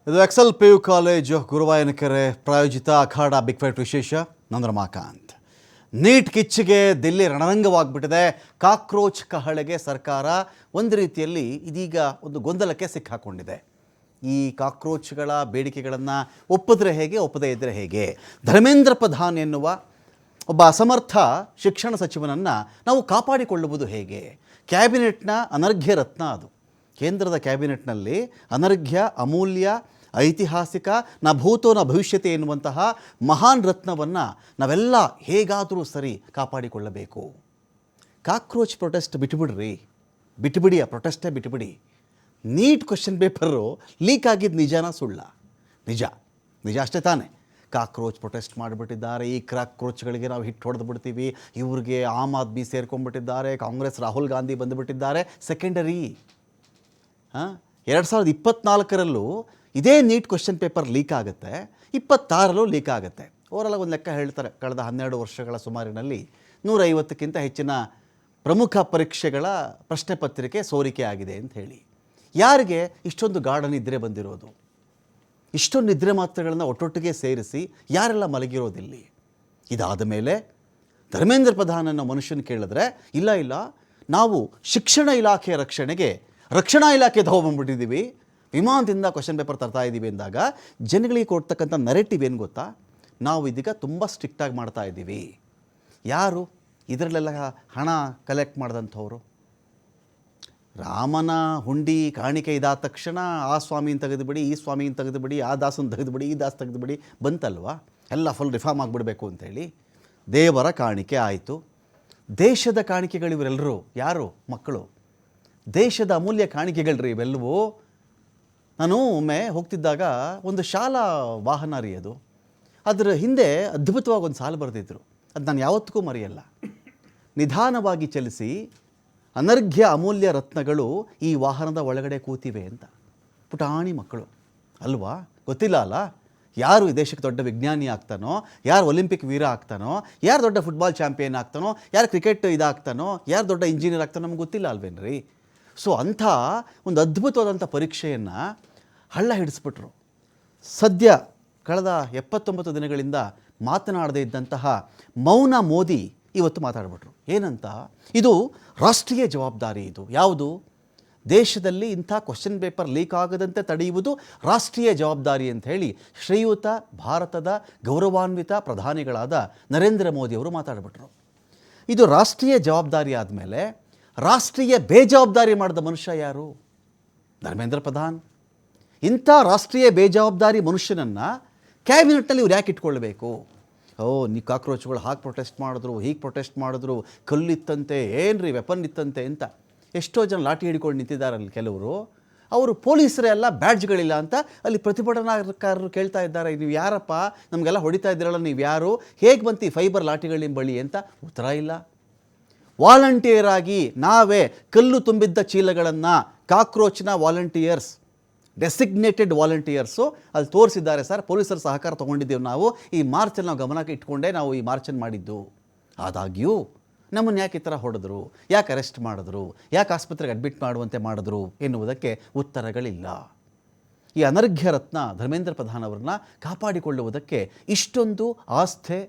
ಇದು Excel P U college Guruvayanakere ಪ್ರಾಯೋಜಿತ ಅಖಾಡ ಬಿಗ್ ಫೈಟ್ ವಿಶೇಷ. ನಾನು ರಮಾಕಾಂತ್. ನೀಟ್ ಕಿಚ್ಚಿಗೆ ದಿಲ್ಲಿ ರಣರಂಗವಾಗಿಬಿಟ್ಟಿದೆ. ಕಾಕ್ರೋಚ್ ಕಹಳೆಗೆ ಸರ್ಕಾರ ಒಂದು ರೀತಿಯಲ್ಲಿ ಇದೀಗ ಒಂದು ಗೊಂದಲಕ್ಕೆ ಸಿಕ್ಕಾಕೊಂಡಿದೆ. ಈ ಕಾಕ್ರೋಚ್ಗಳ ಬೇಡಿಕೆಗಳನ್ನು ಒಪ್ಪಿದ್ರೆ ಹೇಗೆ, ಒಪ್ಪದೇ ಇದ್ದರೆ ಹೇಗೆ? ಧರ್ಮೇಂದ್ರ ಪ್ರಧಾನ್ ಎನ್ನುವ ಒಬ್ಬ ಅಸಮರ್ಥ ಶಿಕ್ಷಣ ಸಚಿವನನ್ನು ನಾವು ಕಾಪಾಡಿಕೊಳ್ಳುವುದು ಹೇಗೆ? ಕ್ಯಾಬಿನೆಟ್ನ ಅನರ್ಘ್ಯ ರತ್ನ ಅದು. ಕೇಂದ್ರದ ಕ್ಯಾಬಿನೆಟ್ನಲ್ಲಿ ಅನರ್ಘ್ಯ, ಅಮೂಲ್ಯ, ಐತಿಹಾಸಿಕ, ನ ಭೂತೋ ನ ಭವಿಷ್ಯತೆ ಎನ್ನುವಂತಹ ಮಹಾನ್ ರತ್ನವನ್ನು ನಾವೆಲ್ಲ ಹೇಗಾದರೂ ಸರಿ ಕಾಪಾಡಿಕೊಳ್ಳಬೇಕು. ಕಾಕ್ರೋಚ್ ಪ್ರೊಟೆಸ್ಟ್ ಬಿಟ್ಟುಬಿಡಿ, ಆ ಪ್ರೊಟೆಸ್ಟೇ ಬಿಟ್ಟುಬಿಡಿ. ನೀಟ್ ಕ್ವೆಶ್ಚನ್ ಪೇಪರು ಲೀಕ್ ಆಗಿದ್ದು ನಿಜಾನ ಸುಳ್ಳ? ನಿಜ ಅಷ್ಟೇ ತಾನೇ. ಕಾಕ್ರೋಚ್ ಪ್ರೊಟೆಸ್ಟ್ ಮಾಡಿಬಿಟ್ಟಿದ್ದಾರೆ. ಈ ಕಾಕ್ರೋಚ್ಗಳಿಗೆ ನಾವು ಹಿಟ್ಟು ಹೊಡೆದು ಬಿಡ್ತೀವಿ, ಇವ್ರಿಗೆ ಆಮ್ ಆದ್ಮಿ ಸೇರ್ಕೊಂಡ್ಬಿಟ್ಟಿದ್ದಾರೆ, ಕಾಂಗ್ರೆಸ್ ರಾಹುಲ್ ಗಾಂಧಿ ಬಂದುಬಿಟ್ಟಿದ್ದಾರೆ. ಸೆಕೆಂಡರಿ 2024ರಲ್ಲೂ ಇದೇ ನೀಟ್ ಕ್ವೆಶ್ಚನ್ ಪೇಪರ್ ಲೀಕ್ ಆಗುತ್ತೆ, 26ರಲ್ಲೂ ಲೀಕ್ ಆಗುತ್ತೆ. ಓವರಾಲ್ ಒಂದು ಲೆಕ್ಕ ಹೇಳ್ತಾರೆ, ಕಳೆದ 12 ವರ್ಷಗಳ ಸುಮಾರಿನಲ್ಲಿ 150ಕ್ಕಿಂತ ಹೆಚ್ಚಿನ ಪ್ರಮುಖ ಪರೀಕ್ಷೆಗಳ ಪ್ರಶ್ನೆ ಪತ್ರಿಕೆ ಸೋರಿಕೆ ಆಗಿದೆ ಅಂತ ಹೇಳಿ. ಯಾರಿಗೆ ಇಷ್ಟೊಂದು ಗಾಢ ನಿದ್ರೆ ಬಂದಿರೋದು? ಇಷ್ಟೊಂದು ನಿದ್ರೆ ಮಾತ್ರೆಗಳನ್ನು ಒಟ್ಟೊಟ್ಟಿಗೆ ಸೇರಿಸಿ ಯಾರೆಲ್ಲ ಮಲಗಿರೋದಿಲ್ಲಿ? ಇದಾದ ಮೇಲೆ ಧರ್ಮೇಂದ್ರ ಪ್ರಧಾನ್ ಅನ್ನೋ ಮನುಷ್ಯನ ಕೇಳಿದ್ರೆ, ಇಲ್ಲ ನಾವು ಶಿಕ್ಷಣ ಇಲಾಖೆಯ ರಕ್ಷಣೆಗೆ ರಕ್ಷಣಾ ಇಲಾಖೆ ತಗೊಂಡ್ಬಿಟ್ಟಿದ್ದೀವಿ, ವಿಮಾನದಿಂದ ಕ್ವಶನ್ ಪೇಪರ್ ತರ್ತಾ ಇದ್ದೀವಿ ಅಂದಾಗ ಜನಗಳಿಗೆ ಕೊಡ್ತಕ್ಕಂಥ ನರೇಟಿವ್ ಏನು ಗೊತ್ತಾ? ನಾವು ಇದೀಗ ತುಂಬ ಸ್ಟ್ರಿಕ್ಟಾಗಿ ಮಾಡ್ತಾ ಇದ್ದೀವಿ. ಯಾರು ಇದರಲ್ಲೆಲ್ಲ ಹಣ ಕಲೆಕ್ಟ್ ಮಾಡಿದಂಥವ್ರು? ರಾಮನ ಹುಂಡಿ ಕಾಣಿಕೆ ಇದಾದ ತಕ್ಷಣ ಆ ಸ್ವಾಮಿನ ತೆಗೆದುಬಿಡಿ, ಈ ಸ್ವಾಮಿನ ತೆಗೆದುಬಿಡಿ, ಆ ದಾಸನ ತೆಗೆದುಬಿಡಿ, ಈ ದಾಸ ತೆಗೆದುಬಿಡಿ ಬಂತಲ್ವ? ಎಲ್ಲ ಫುಲ್ ರಿಫಾರ್ಮ್ ಆಗಿಬಿಡಬೇಕು ಅಂಥೇಳಿ ದೇವರ ಕಾಣಿಕೆ ಆಯಿತು. ದೇಶದ ಕಾಣಿಕೆಗಳು ಇವರೆಲ್ಲರೂ ಯಾರು? ಮಕ್ಕಳು. ದೇಶದ ಅಮೂಲ್ಯ ಕಾಣಿಕೆಗಳ್ರಿ ಇವೆಲ್ಲವೂ. ನಾನು ಒಮ್ಮೆ ಹೋಗ್ತಿದ್ದಾಗ ಒಂದು ಶಾಲಾ ವಾಹನ ರೀ ಅದು, ಅದರ ಹಿಂದೆ ಅದ್ಭುತವಾಗಿ ಒಂದು ಸಾಲು ಬರೆದಿದ್ರು. ಅದು ನಾನು ಯಾವತ್ತಿಗೂ ಮರೆಯಲ್ಲ. ನಿಧಾನವಾಗಿ ಚಲಿಸಿ ಅನರ್ಘ್ಯ ಅಮೂಲ್ಯ ರತ್ನಗಳು ಈ ವಾಹನದ ಒಳಗಡೆ ಕೂತಿವೆ ಅಂತ. ಪುಟಾಣಿ ಮಕ್ಕಳು ಅಲ್ವಾ? ಗೊತ್ತಿಲ್ಲ ಅಲ್ಲ ಯಾರು ಈ ದೇಶಕ್ಕೆ ದೊಡ್ಡ ವಿಜ್ಞಾನಿ ಆಗ್ತಾನೋ, ಯಾರು ಒಲಿಂಪಿಕ್ ವೀರ ಆಗ್ತಾನೋ, ಯಾರು ದೊಡ್ಡ ಫುಟ್ಬಾಲ್ ಚಾಂಪಿಯನ್ ಆಗ್ತಾನೋ, ಯಾರು ಕ್ರಿಕೆಟ್ ಇದಾಗ್ತಾನೋ, ಯಾರು ದೊಡ್ಡ ಇಂಜಿನಿಯರ್ ಆಗ್ತಾನೋ ನಮ್ಗೆ ಗೊತ್ತಿಲ್ಲ ಅಲ್ವೇನ್ರಿ. ಸೊ ಅಂಥ ಒಂದು ಅದ್ಭುತವಾದಂಥ ಪರೀಕ್ಷೆಯನ್ನು ಹಳ್ಳ ಹಿಡಿಸ್ಬಿಟ್ರು. ಸದ್ಯ ಕಳೆದ 79 ದಿನಗಳಿಂದ ಮಾತನಾಡದೇ ಇದ್ದಂತಹ ಮೌನ ಮೋದಿ ಇವತ್ತು ಮಾತಾಡ್ಬಿಟ್ರು. ಏನಂತ? ಇದು ರಾಷ್ಟ್ರೀಯ ಜವಾಬ್ದಾರಿ. ಇದು ಯಾವುದು? ದೇಶದಲ್ಲಿ ಇಂಥ ಕ್ವಶನ್ ಪೇಪರ್ ಲೀಕ್ ಆಗದಂತೆ ತಡೆಯುವುದು ರಾಷ್ಟ್ರೀಯ ಜವಾಬ್ದಾರಿ ಅಂತ ಹೇಳಿ ಶ್ರೀಯುತ ಭಾರತದ ಗೌರವಾನ್ವಿತ ಪ್ರಧಾನಿಗಳಾದ ನರೇಂದ್ರ ಮೋದಿಯವರು ಮಾತಾಡ್ಬಿಟ್ರು. ಇದು ರಾಷ್ಟ್ರೀಯ ಜವಾಬ್ದಾರಿ ಆದಮೇಲೆ ರಾಷ್ಟ್ರೀಯ ಬೇಜವಾಬ್ದಾರಿ ಮಾಡಿದ ಮನುಷ್ಯ ಯಾರು? ಧರ್ಮೇಂದ್ರ ಪ್ರಧಾನ್. ಇಂಥ ರಾಷ್ಟ್ರೀಯ ಬೇಜವಾಬ್ದಾರಿ ಮನುಷ್ಯನನ್ನು ಕ್ಯಾಬಿನೆಟ್ನಲ್ಲಿ ಇವ್ರು ಯಾಕೆ ಇಟ್ಕೊಳ್ಬೇಕು? ನೀ ಕಾಕ್ರೋಚ್ಗಳು ಹಾಗೆ ಪ್ರೊಟೆಸ್ಟ್ ಮಾಡಿದ್ರು, ಹೀಗೆ ಪ್ರೊಟೆಸ್ಟ್ ಮಾಡಿದ್ರು, ಕಲ್ಲಿತ್ತಂತೆ, ಏನ್ರಿ ವೆಪನ್ ಇತ್ತಂತೆ ಅಂತ ಎಷ್ಟೋ ಜನ ಲಾಠಿ ಹಿಡ್ಕೊಂಡು ನಿಂತಿದ್ದಾರಲ್ಲಿ. ಕೆಲವರು ಅವರು ಪೊಲೀಸರೇ ಅಲ್ಲ, ಬ್ಯಾಡ್ಜ್ಗಳಿಲ್ಲ ಅಂತ ಅಲ್ಲಿ ಪ್ರತಿಭಟನಾಕಾರರು ಕೇಳ್ತಾ ಇದ್ದಾರೆ, ನೀವು ಯಾರಪ್ಪ, ನಮಗೆಲ್ಲ ಹೊಡಿತಾ ಇದ್ದೀರಲ್ಲ, ನೀವು ಯಾರು, ಹೇಗೆ ಬಂತು ಫೈಬರ್ ಲಾಠಿಗಳು ನಿಮ್ಮ ಬಳಿ ಅಂತ ಉತ್ತರ ಇಲ್ಲ. ವಾಲಂಟಿಯರ್ ಆಗಿ ನಾವೇ ಕಲ್ಲು ತುಂಬಿದ್ದ ಚೀಲಗಳನ್ನು ಕಾಕ್ರೋಚ್ನ ವಾಲಂಟಿಯರ್ಸ್, ಡೆಸಿಗ್ನೇಟೆಡ್ ವಾಲಂಟಿಯರ್ಸು ಅಲ್ಲಿ ತೋರಿಸಿದ್ದಾರೆ. ಸರ್, ಪೊಲೀಸರ ಸಹಕಾರ ತೊಗೊಂಡಿದ್ದೇವೆ, ನಾವು ಈ ಮಾರ್ಚಲ್ಲಿ ನಾವು ಗಮನಕ್ಕೆ ಇಟ್ಕೊಂಡೇ ನಾವು ಈ ಮಾರ್ಚನ್ನು ಮಾಡಿದ್ದು. ಆದಾಗ್ಯೂ ನಮ್ಮನ್ನು ಯಾಕೆ ಈ ಥರ ಹೊಡೆದ್ರು, ಯಾಕೆ ಅರೆಸ್ಟ್ ಮಾಡಿದ್ರು, ಯಾಕೆ ಆಸ್ಪತ್ರೆಗೆ ಅಡ್ಮಿಟ್ ಮಾಡುವಂತೆ ಮಾಡಿದ್ರು ಎನ್ನುವುದಕ್ಕೆ ಉತ್ತರಗಳಿಲ್ಲ. ಈ ಅನರ್ಘ್ಯ ರತ್ನ ಧರ್ಮೇಂದ್ರ ಪ್ರಧಾನ್ ಅವರನ್ನ ಕಾಪಾಡಿಕೊಳ್ಳುವುದಕ್ಕೆ ಇಷ್ಟೊಂದು ಆಸ್ಥೆ,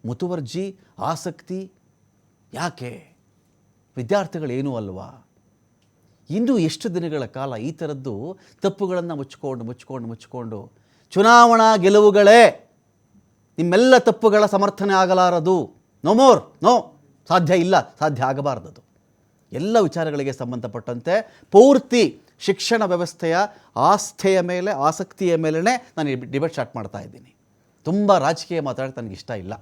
ಮುತುವರ್ಜಿ, ಆಸಕ್ತಿ ಯಾಕೆ? ವಿದ್ಯಾರ್ಥಿಗಳೇನೂ ಅಲ್ವಾ? ಇನ್ನೂ ಎಷ್ಟು ದಿನಗಳ ಕಾಲ ಈ ಥರದ್ದು ತಪ್ಪುಗಳನ್ನು ಮುಚ್ಚಿಕೊಂಡು ಚುನಾವಣಾ ಗೆಲುವುಗಳೇ ನಿಮ್ಮೆಲ್ಲ ತಪ್ಪುಗಳ ಸಮರ್ಥನೆ ಆಗಲಾರದು. ನೋ, ಸಾಧ್ಯ ಆಗಬಾರ್ದದು. ಎಲ್ಲ ವಿಚಾರಗಳಿಗೆ ಸಂಬಂಧಪಟ್ಟಂತೆ ಪೂರ್ತಿ ಶಿಕ್ಷಣ ವ್ಯವಸ್ಥೆಯ ಆಸ್ಥೆಯ ಮೇಲೆ, ಆಸಕ್ತಿಯ ಮೇಲೇ ನಾನು ಡಿಬೇಟ್ ಸ್ಟಾರ್ಟ್ ಮಾಡ್ತಾ ಇದ್ದೀನಿ. ತುಂಬ ರಾಜಕೀಯ ಮಾತಾಡೋಕ್ಕೆ ನನಗಿಷ್ಟ ಇಲ್ಲ.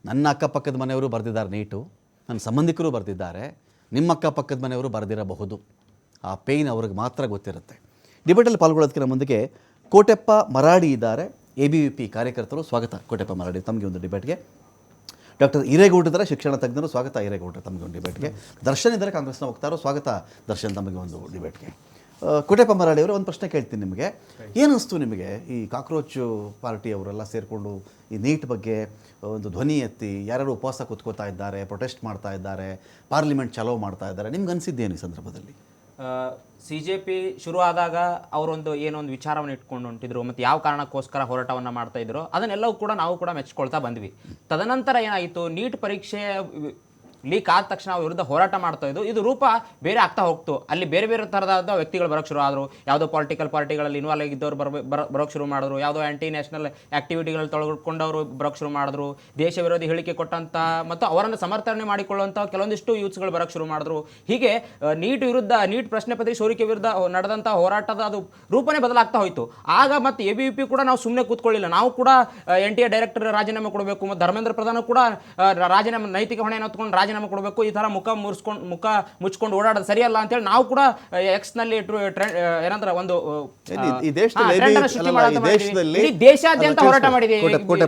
ನನ್ನ ಅಕ್ಕಪಕ್ಕದ ಮನೆಯವರು ಬರೆದಿದ್ದಾರೆ ನೀಟು, ನನ್ನ ಸಂಬಂಧಿಕರು ಬರೆದಿದ್ದಾರೆ, ನಿಮ್ಮ ಅಕ್ಕಪಕ್ಕದ ಮನೆಯವರು ಬರೆದಿರಬಹುದು. ಆ ಪೇಯ್ನ್ ಅವ್ರಿಗೆ ಮಾತ್ರ ಗೊತ್ತಿರುತ್ತೆ. ಡಿಬೇಟಲ್ಲಿ ಪಾಲ್ಗೊಳ್ಳೋದಕ್ಕೆ ನಮ್ಮೊಂದಿಗೆ ಕೋಟೆಪ್ಪ ಮರಾಡಿ ಇದ್ದಾರೆ, ABVP ಕಾರ್ಯಕರ್ತರು. ಸ್ವಾಗತ ಕೋಟೆಪ್ಪ ಮರಾಡಿ ತಮಗೆ ಒಂದು ಡಿಬೇಟ್ಗೆ. ಡಾಕ್ಟರ್ ಹಿರೇಗೌಡ ಇದ್ದಾರೆ, ಶಿಕ್ಷಣ ತಜ್ಞರು. ಸ್ವಾಗತ ಹಿರೇಗೌಡ ತಮಗೆ ಒಂದು ಡಿಬೇಟ್ಗೆ. ದರ್ಶನ್ ಇದ್ದಾರೆ, ಕಾಂಗ್ರೆಸ್ನ ವಕ್ತಾರರು. ಸ್ವಾಗತ ದರ್ಶನ್ ತಮಗೆ ಒಂದು ಡಿಬೇಟ್ಗೆ. ಕೋಟೆಪ್ಪ ಮರಾಡಿ ಅವರು, ಒಂದು ಪ್ರಶ್ನೆ ಕೇಳ್ತೀನಿ ನಿಮಗೆ. ಏನಿಸ್ತು ನಿಮಗೆ ಈ ಕಾಕ್ರೋಚ್ ಪಾರ್ಟಿ ಅವರೆಲ್ಲ ಸೇರಿಕೊಂಡು ಈ ನೀಟ್ ಬಗ್ಗೆ ಒಂದು ಧ್ವನಿ ಎತ್ತಿ ಯಾರ್ಯಾರು ಉಪವಾಸ ಕೂತ್ಕೋತಾ ಇದ್ದಾರೆ, ಪ್ರೊಟೆಸ್ಟ್ ಮಾಡ್ತಾ ಇದ್ದಾರೆ, ಪಾರ್ಲಿಮೆಂಟ್ ಚಲೋ ಮಾಡ್ತಾ ಇದ್ದಾರೆ, ನಿಮ್ಗೆ ಅನಿಸಿದ್ದೇನು ಈ ಸಂದರ್ಭದಲ್ಲಿ? CJP ಶುರು ಆದಾಗ ಅವರೊಂದು ಏನೊಂದು ವಿಚಾರವನ್ನು ಇಟ್ಕೊಂಡು ಹೊಂಟಿದ್ರು ಮತ್ತು ಯಾವ ಕಾರಣಕ್ಕೋಸ್ಕರ ಹೋರಾಟವನ್ನು ಮಾಡ್ತಾ ಇದ್ರು ಅದನ್ನೆಲ್ಲವೂ ಕೂಡ ನಾವು ಕೂಡ ಮೆಚ್ಕೊಳ್ತಾ ಬಂದ್ವಿ. ತದನಂತರ ಏನಾಯಿತು, ನೀಟ್ ಪರೀಕ್ಷೆ ಲೀಕ್ ಆದ ತಕ್ಷಣ ಅವ್ರ ವಿರುದ್ಧ ಹೋರಾಟ ಮಾಡ್ತಾ ಇದ್ದು ಇದು ರೂಪ ಬೇರೆ ಆಗ್ತಾ ಹೋಗ್ತು. ಅಲ್ಲಿ ಬೇರೆ ಬೇರೆ ಥರದ ವ್ಯಕ್ತಿಗಳು ಬರೋಕ್ಕೆ ಶುರು ಆದರು. ಯಾವುದೋ ಪೊಲಿಟಿಕಲ್ ಪಾರ್ಟಿಗಳಲ್ಲಿ ಇನ್ವಾಲ್ವ್ ಆಗಿದ್ದವ್ರು ಬರೋಕ್ಕೆ ಶುರು ಮಾಡಿದ್ರು, ಯಾವುದೋ ಆ್ಯಂಟಿ ನ್ಯಾಷನಲ್ ಆ್ಯಕ್ಟಿವಿಟಿಗಳಲ್ಲಿ ತೊಡಗಿಕೊಂಡವರು ಬರೋಕ್ಕೆ ಶುರು ಮಾಡಿದ್ರು, ದೇಶ ವಿರೋಧಿ ಹೇಳಿಕೆ ಕೊಟ್ಟಂಥ ಮತ್ತು ಅವರನ್ನು ಸಮರ್ಥನೆ ಮಾಡಿಕೊಳ್ಳುವಂಥ ಕೆಲವೊಂದಿಷ್ಟು ಯೂತ್ಸ್ಗಳು ಬರೋಕ್ಕೆ ಶುರು ಮಾಡಿದ್ರು. ಹೀಗೆ ನೀಟ್ ವಿರುದ್ಧ, ನೀಟ್ ಪ್ರಶ್ನೆ ಪತ್ರಿಕೆ ಸೋರಿಕೆ ವಿರುದ್ಧ ನಡೆದಂಥ ಹೋರಾಟದ ಅದು ರೂಪನೇ ಬದಲಾಗ್ತಾ ಹೋಯಿತು. ಆಗ ಮತ್ತು ABVP ಕೂಡ ನಾವು ಸುಮ್ಮನೆ ಕೂತ್ಕೊಳ್ಳಿಲ್ಲ, ನಾವು ಕೂಡ NTA ಡೈರೆಕ್ಟರ್ ರಾಜೀನಾಮೆ ಕೊಡಬೇಕು ಮತ್ತು ಧರ್ಮೇಂದ್ರ ಪ್ರಧಾನ ಕೂಡ ರಾಜೀನಾಮೆ ನೈತಿಕ ಹೊಣೆಯನ್ನು ಹೊತ್ಕೊಂಡು ರಾಜೀನಾಮೆ ಕೊಡಬೇಕು, ಈ ಥರ ಮುಖ ಮುಚ್ಕೊಂಡು ಓಡಾಡೋದು ಸರಿಯಲ್ಲ ಅಂತೇಳಿ ನಾವು ಕೂಡ ಎಕ್ಸ್ನಲ್ಲಿ ಏನಂದ್ರೆ ಒಂದು ಈ ದೇಶದಲ್ಲಿ ದೇಶಾದ್ಯಂತ ಹೋರಾಟ ಮಾಡಿದ್ದೀವಿ.